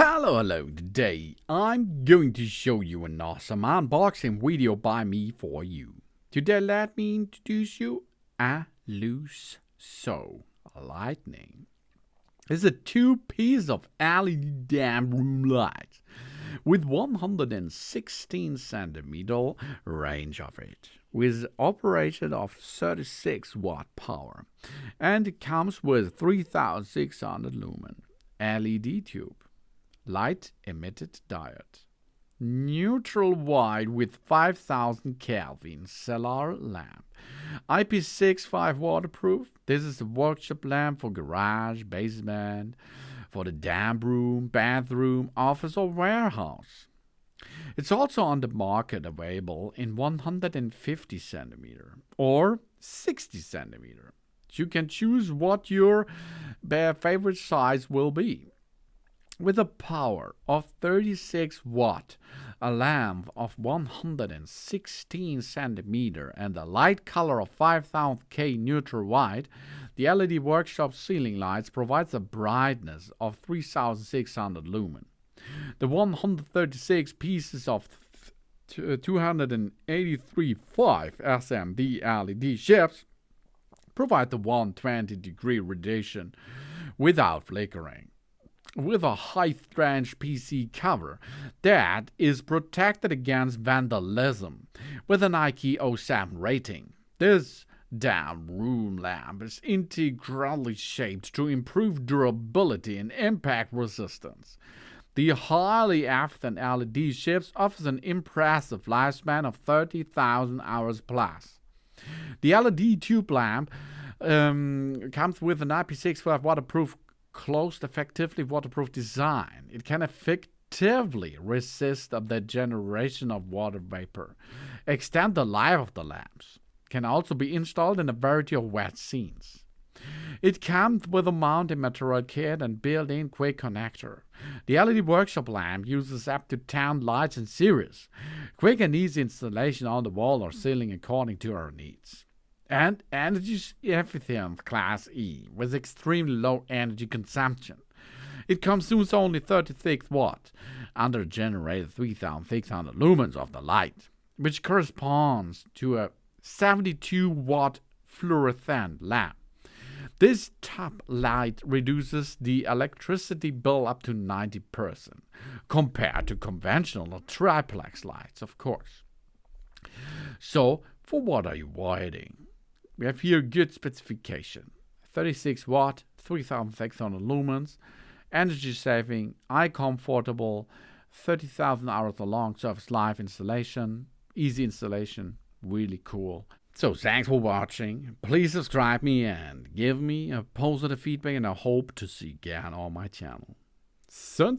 Hello, today I'm going to show you an awesome unboxing video by me for you. Today let me introduce you ALUSSO Lighting. It's a two-piece of LED damp room light with 116 centimeter range of it, with operation of 36 watt power, and it comes with 3600 lumen LED tube. Light emitted diode. Neutral white with 5000 Kelvin cellar lamp. IP65 waterproof. This is a workshop lamp for garage, basement, for the damp room, bathroom, office or warehouse. It's also on the market available in 150 centimeter or 60 centimeter. You can choose what your favorite size will be. With a power of 36 watt, a lamp of 116 centimeter and a light color of 5000 K neutral white, the LED workshop ceiling lights provides a brightness of 3600 lumen. The 136 pieces of 283.5 SMD LED chips provide the 120-degree radiation without flickering, with a high-strength PC cover that is protected against vandalism with an IP67 rating. This damp room lamp is integrally shaped to improve durability and impact resistance. The highly efficient LED chips offers an impressive lifespan of 30,000 hours plus. The LED tube lamp comes with an IP65 waterproof effectively waterproof design. It can effectively resist the generation of water vapor, extend the life of the lamps. Can also be installed in a variety of wet scenes. It comes with a mounting material kit and built-in quick connector. The LED workshop lamp uses up to 10 lights in series. Quick and easy installation on the wall or ceiling according to our needs. And energy efficient Class E with extremely low energy consumption. It consumes only 36 watts under generated 3600 lumens of the light, which corresponds to a 72 watt fluorescent lamp. This top light reduces the electricity bill up to 90% compared to conventional or triplex lights, of course. So, for what are you waiting? We have here good specification. 36 watt, 3600 lumens, energy saving, eye comfortable, 30,000 hours long service life installation, easy installation, really cool. So thanks for watching. Please subscribe me and give me a positive feedback, and I hope to see you again on my channel. Soon.